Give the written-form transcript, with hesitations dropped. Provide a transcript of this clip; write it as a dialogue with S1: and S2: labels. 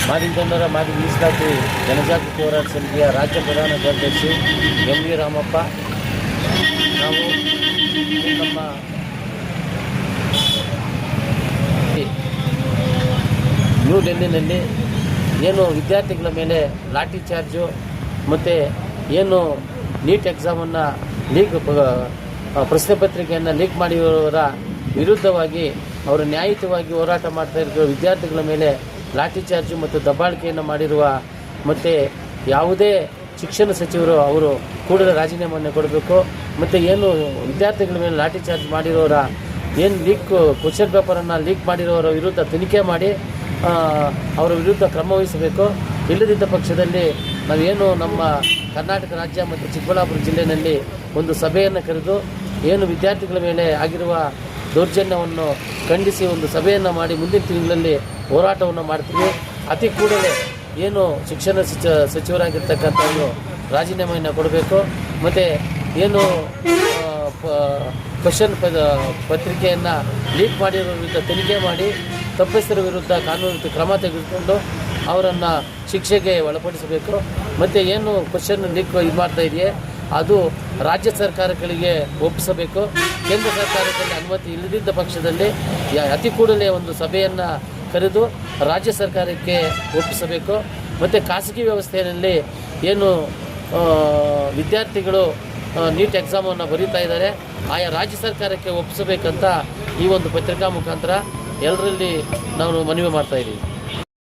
S1: ಮಾದಿಗ ಜನರ ಮಾದಿಗ ಮೀಸಲಾತಿ ಜನಜಾಗೃತಿ ಹೋರಾಟ ಸಮಿತಿಯ ರಾಜ್ಯ ಪ್ರಧಾನ ಕಾರ್ಯದರ್ಶಿ ಎಂ.ವಿ. ರಾಮಪ್ಪ. ನಾವು ನಮ್ಮ ನ್ಯೂ ಡೆಲ್ಲಿನಲ್ಲಿ ಏನು ವಿದ್ಯಾರ್ಥಿಗಳ ಮೇಲೆ ಲಾಠಿ ಚಾರ್ಜು ಮತ್ತು ಏನು ನೀಟ್ ಎಕ್ಸಾಮನ್ನು ಪ್ರಶ್ನೆ ಪತ್ರಿಕೆಯನ್ನು ಲೀಕ್ ಮಾಡಿರುವವರ ವಿರುದ್ಧವಾಗಿ ಅವರು ನ್ಯಾಯಯುತವಾಗಿ ಹೋರಾಟ ಮಾಡ್ತಾ ಇರುವ ವಿದ್ಯಾರ್ಥಿಗಳ ಮೇಲೆ ಲಾಠಿ ಚಾರ್ಜು ಮತ್ತು ದಬ್ಬಾಳಿಕೆಯನ್ನು ಮಾಡಿರುವ ಮತ್ತು ಯಾವುದೇ ಶಿಕ್ಷಣ ಸಚಿವರು ಅವರು ಕೂಡಲೇ ರಾಜೀನಾಮೆಯನ್ನು ಕೊಡಬೇಕು. ಮತ್ತು ಏನು ವಿದ್ಯಾರ್ಥಿಗಳ ಮೇಲೆ ಲಾಠಿ ಚಾರ್ಜ್ ಮಾಡಿರೋರ ಏನು ಕ್ವಶನ್ ಪೇಪರನ್ನು ಲೀಕ್ ಮಾಡಿರೋರ ವಿರುದ್ಧ ತನಿಖೆ ಮಾಡಿ ಅವರ ವಿರುದ್ಧ ಕ್ರಮ ವಹಿಸಬೇಕು. ಇಲ್ಲದಿದ್ದ ಪಕ್ಷದಲ್ಲಿ ನಾವೇನು ನಮ್ಮ ಕರ್ನಾಟಕ ರಾಜ್ಯ ಮತ್ತು ಚಿಕ್ಕಬಳ್ಳಾಪುರ ಜಿಲ್ಲೆಯಲ್ಲಿ ಒಂದು ಸಭೆಯನ್ನು ಕರೆದು ಏನು ವಿದ್ಯಾರ್ಥಿಗಳ ಮೇಲೆ ಆಗಿರುವ ದೌರ್ಜನ್ಯವನ್ನು ಖಂಡಿಸಿ ಒಂದು ಸಭೆಯನ್ನು ಮಾಡಿ ಮುಂದಿನ ತಿಂಗಳಲ್ಲಿ ಹೋರಾಟವನ್ನು ಮಾಡ್ತೀವಿ. ಅತಿ ಕೂಡಲೇ ಏನು ಶಿಕ್ಷಣ ಸಚಿವರಾಗಿರ್ತಕ್ಕಂಥವರು ರಾಜೀನಾಮೆಯನ್ನು ಕೊಡಬೇಕು. ಮತ್ತು ಏನು ಕ್ವಶನ್ ಪತ್ರಿಕೆಯನ್ನು ಲೀಕ್ ಮಾಡಿರೋ ವಿರುದ್ಧ ತನಿಖೆ ಮಾಡಿ ತಪ್ಪಿತರ ವಿರುದ್ಧ ಕಾನೂನು ಕ್ರಮ ತೆಗೆದುಕೊಂಡು ಅವರನ್ನು ಶಿಕ್ಷೆಗೆ ಒಳಪಡಿಸಬೇಕು. ಮತ್ತು ಏನು ಕ್ವಶನ್ ಲೀಕ್ ಮಾಡ್ತಾ ಇದೆಯೇ ಅದು ರಾಜ್ಯ ಸರ್ಕಾರಗಳಿಗೆ ಒಪ್ಪಿಸಬೇಕು. ಕೇಂದ್ರ ಸರ್ಕಾರದಲ್ಲಿ ಅನುಮತಿ ಇಲ್ಲದಿದ್ದ ಪಕ್ಷದಲ್ಲಿ ಅತಿ ಕೂಡಲೇ ಒಂದು ಸಭೆಯನ್ನು ಕರೆದು ರಾಜ್ಯ ಸರ್ಕಾರಕ್ಕೆ ಒಪ್ಪಿಸಬೇಕು. ಮತ್ತು ಖಾಸಗಿ ವ್ಯವಸ್ಥೆಯಲ್ಲಿ ಏನು ವಿದ್ಯಾರ್ಥಿಗಳು ನೀಟ್ ಎಕ್ಸಾಮನ್ನು ಬರೀತಾ ಇದ್ದಾರೆ ಆಯಾ ರಾಜ್ಯ ಸರ್ಕಾರಕ್ಕೆ ಒಪ್ಪಿಸಬೇಕಂತ ಈ ಒಂದು ಪತ್ರಿಕಾ ಮುಖಾಂತರ ಎಲ್ಲರಲ್ಲಿ ನಾವು ಮನವಿ ಮಾಡ್ತಾಯಿದ್ದೀವಿ.